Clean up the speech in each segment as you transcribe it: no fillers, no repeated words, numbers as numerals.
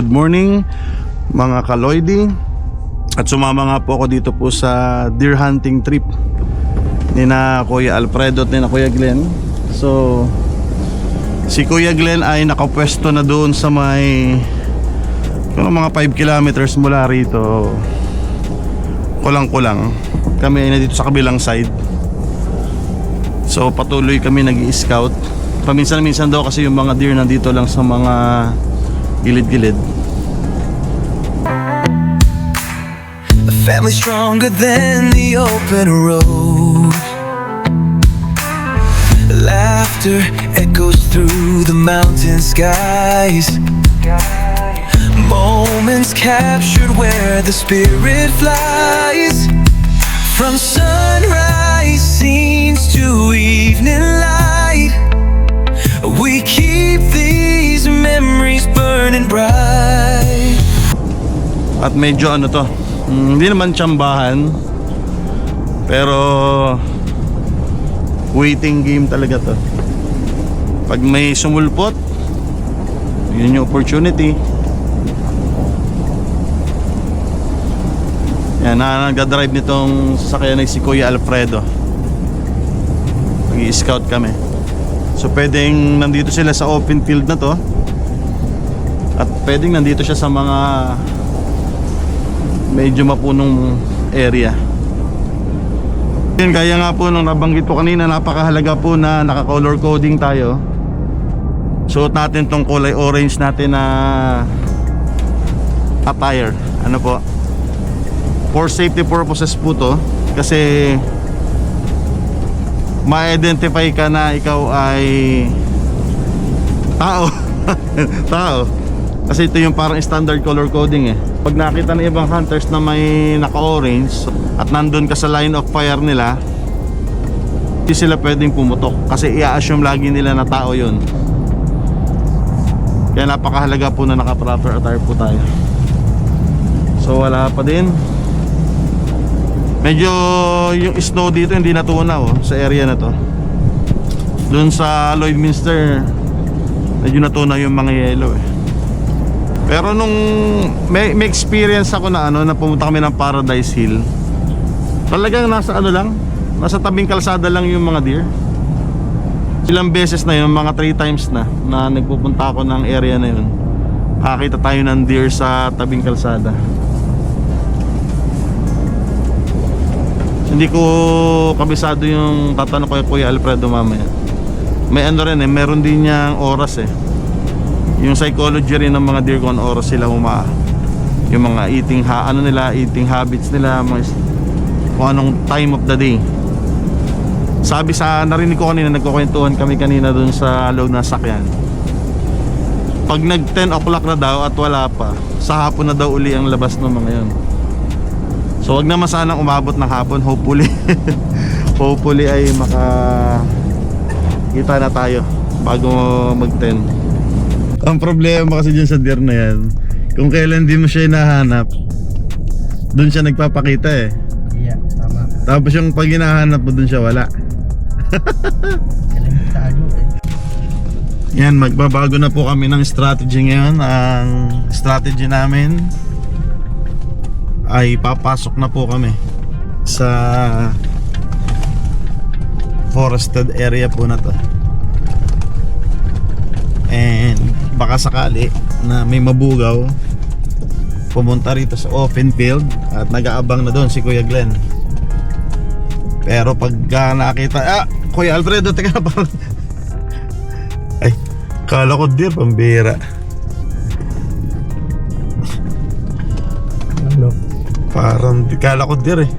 Good morning mga kaloidi. At sumama nga po ako dito po sa deer hunting trip ni na Kuya Alfredo at ni na Kuya Glenn. So si Kuya Glenn ay nakapwesto na doon sa may mga 5 kilometers mula rito. Kulang-kulang kami ay na dito sa kabilang side. So patuloy kami nag-i-scout. Paminsan-minsan daw kasi yung mga deer nandito lang sa mga gilid-gilid. A family stronger than the open road. Laughter echoes through the mountain skies. Moments captured where the spirit flies. From sunrise scenes to evening light, we keep these memories burning bright. At medyo ano to, hindi naman tsambahan, pero waiting game talaga to. Pag may sumulpot, yun yung opportunity. Yan, nagdadrive nitong sasakyan ay si Kuya Alfredo. Nag-i-scout kami. So pwedeng nandito sila sa open field na to, at pwedeng nandito siya sa mga medyo mapunong area. Kaya nga po nung nabanggit po kanina, napakahalaga po na naka-color coding tayo. Suot natin tong kulay orange natin na attire. Ano po? For safety purposes po to. Kasi ma-identify ka na ikaw ay tao. Tao. Kasi ito yung parang standard color coding eh. Pag nakita ng ibang hunters na may naka-orange at nandun ka sa line of fire nila, hindi sila pwedeng pumutok kasi i-assume lagi nila na tao yun. Kaya napakahalaga po na naka-proper attire po tayo. So wala pa din. Medyo yung snow dito hindi natunaw sa area na to. Doon sa Lloydminster medyo natunaw yung mga yellow eh. Pero nung may experience ako na na pumunta kami ng Paradise Hill, talagang nasa nasa tabing kalsada lang yung mga deer. Ilang beses na yun, mga 3 times na nagpupunta ako ng area na yun, nakakita tayo ng deer sa tabing kalsada. Hindi ko kabisado yung tatanong ko kay Kuya Alfredo mamaya. May rin meron din niyang oras eh. Yung psychology rin ng mga deer kung anong oras sila yung mga eating eating habits nila, kung anong time of the day. Sabi narinig ko kanina, nagkukwentuhan kami kanina dun sa loob ng sakyan. Pag nag 10 o'clock na daw at wala pa, sa hapon na daw uli ang labas ng mga yun. So wag naman sanang umabot ng hapon, hopefully. Hopefully ay kita na tayo bago mag 10. Ang problema kasi dyan sa deer na yan, kung kailan di mo siya hinahanap, dun siya nagpapakita eh. Yeah, tama. Tapos yung pag hinahanap mo, dun siya wala. Yan, magbabago na po kami ng strategy ngayon. Ang strategy namin ay papasok na po kami sa forested area po na to. And baka sakali na may mabugaw, pumunta rito sa open field at nag-aabang na doon si Kuya Glenn. Pero pagka nakita, Kuya Alfredo, teka na parang ay, kala ko deer, pambira. Ano? Parang kala ko deer eh.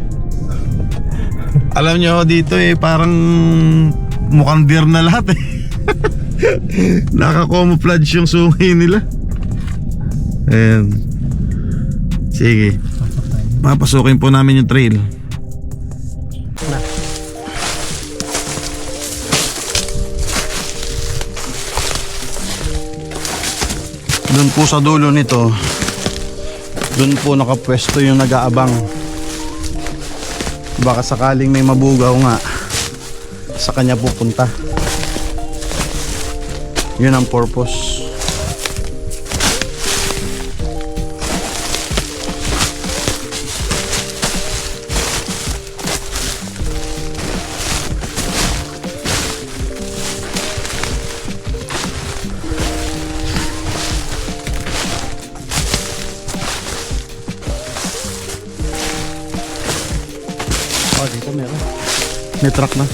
Alam nyo dito eh, parang mukhang deer na lahat eh. Naka-camouflage yung sungay nila. Ayan. Sige, papasukin po namin yung trail. Doon po sa dulo nito, doon po nakapwesto yung nag-aabang. Baka sakaling may mabugaw nga, sa kanya pupunta. Yun ang purpose. Oh, dito meron. May truck na.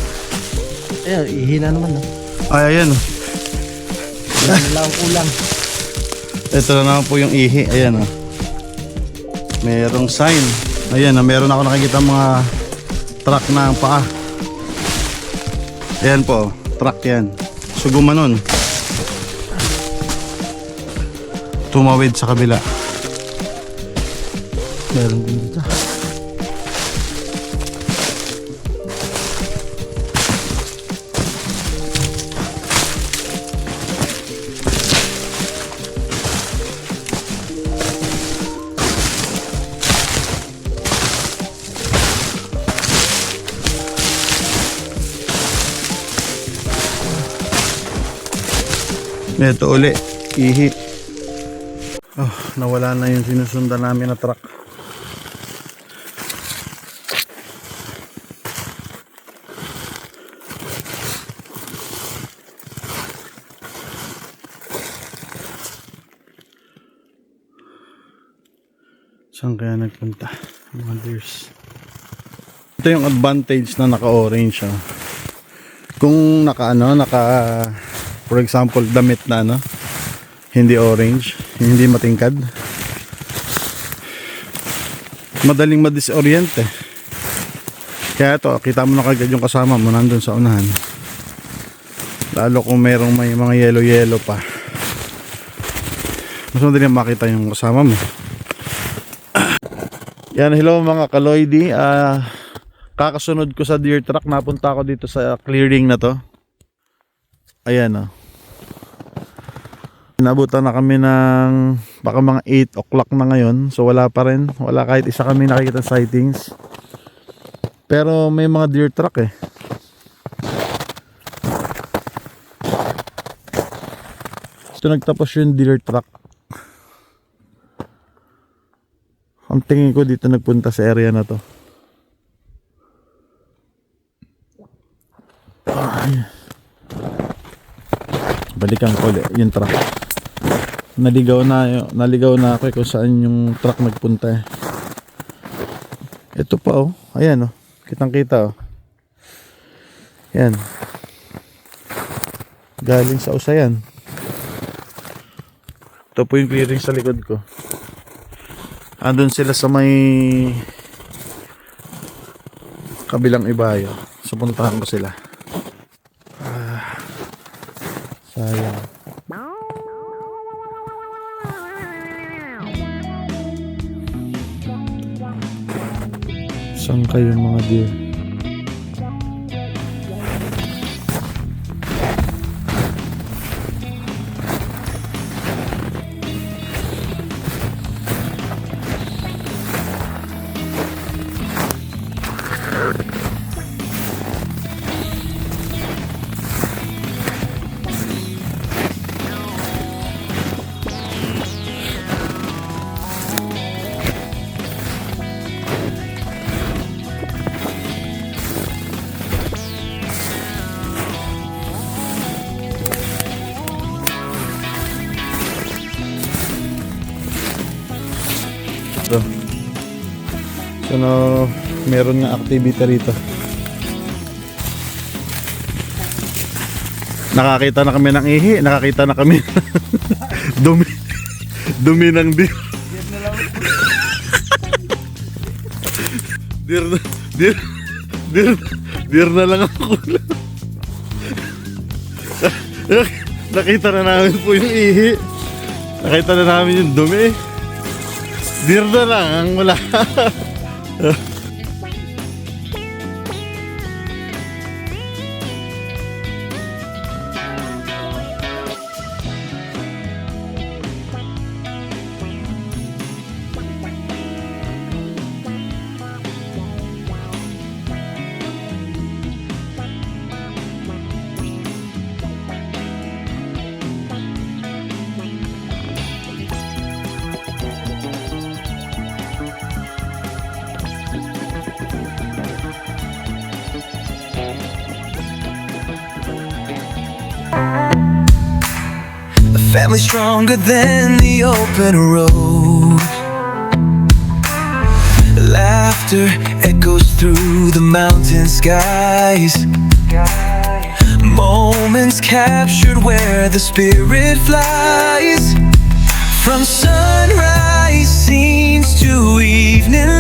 Ayan, ihina naman, no? Ay, ayan. Ano lang ang kulang. Ito na naman po yung ihi. Ayan, oh. Merong sign. Ayan, meron ako nakikita mga truck na ang paa. Ayan po, truck yan. So gumanon. Tumawid sa kabila. Meron din dito. Ito uli, ihi. Oh, nawala na yung sinusundan namin na truck. Saan kaya nagpunta? Mga deers. Ito yung advantage na naka-orange, oh. Kung naka for example damit na hindi orange, hindi matingkad, madaling ma-disorient eh. Kaya ito, kita mo na kagad yung kasama mo nandun sa unahan, lalo kung merong may mga yellow pa, mas madaling makita yung kasama mo. Yan, hello mga kaloidi. Kakasunod ko sa deer track, napunta ako dito sa clearing na to. Ayan, oh. Inabutan na kami ng baka mga 8 o'clock na ngayon. So wala pa rin. Wala kahit isa kami nakikita sightings. Pero may mga deer track eh. So nagtapos yung deer track. Ang tingin ko dito nagpunta sa area na to. Balikan ko ulit yung truck. Naligaw na ako kung saan yung truck nagpunta eh. Ito pa oh. Ayan oh. Kitang kita oh. Yan. Galing sa Usayan. Ito po yung clearing sa likod ko. Andun sila sa may kabilang ibayo. So puntahan ko sila. Sayang. Saan kayo mga deer? Ito. So meron nga activity rito. Nakakita na kami ng ihi, nakakita na kami dumi ng deer. Deer na lang ako. Nakita na namin po yung ihi. Nakita na namin yung dumi. Deer na lang ang wala. Family stronger than the open road. Laughter echoes through the mountain skies. Moments captured where the spirit flies. From sunrise scenes to evening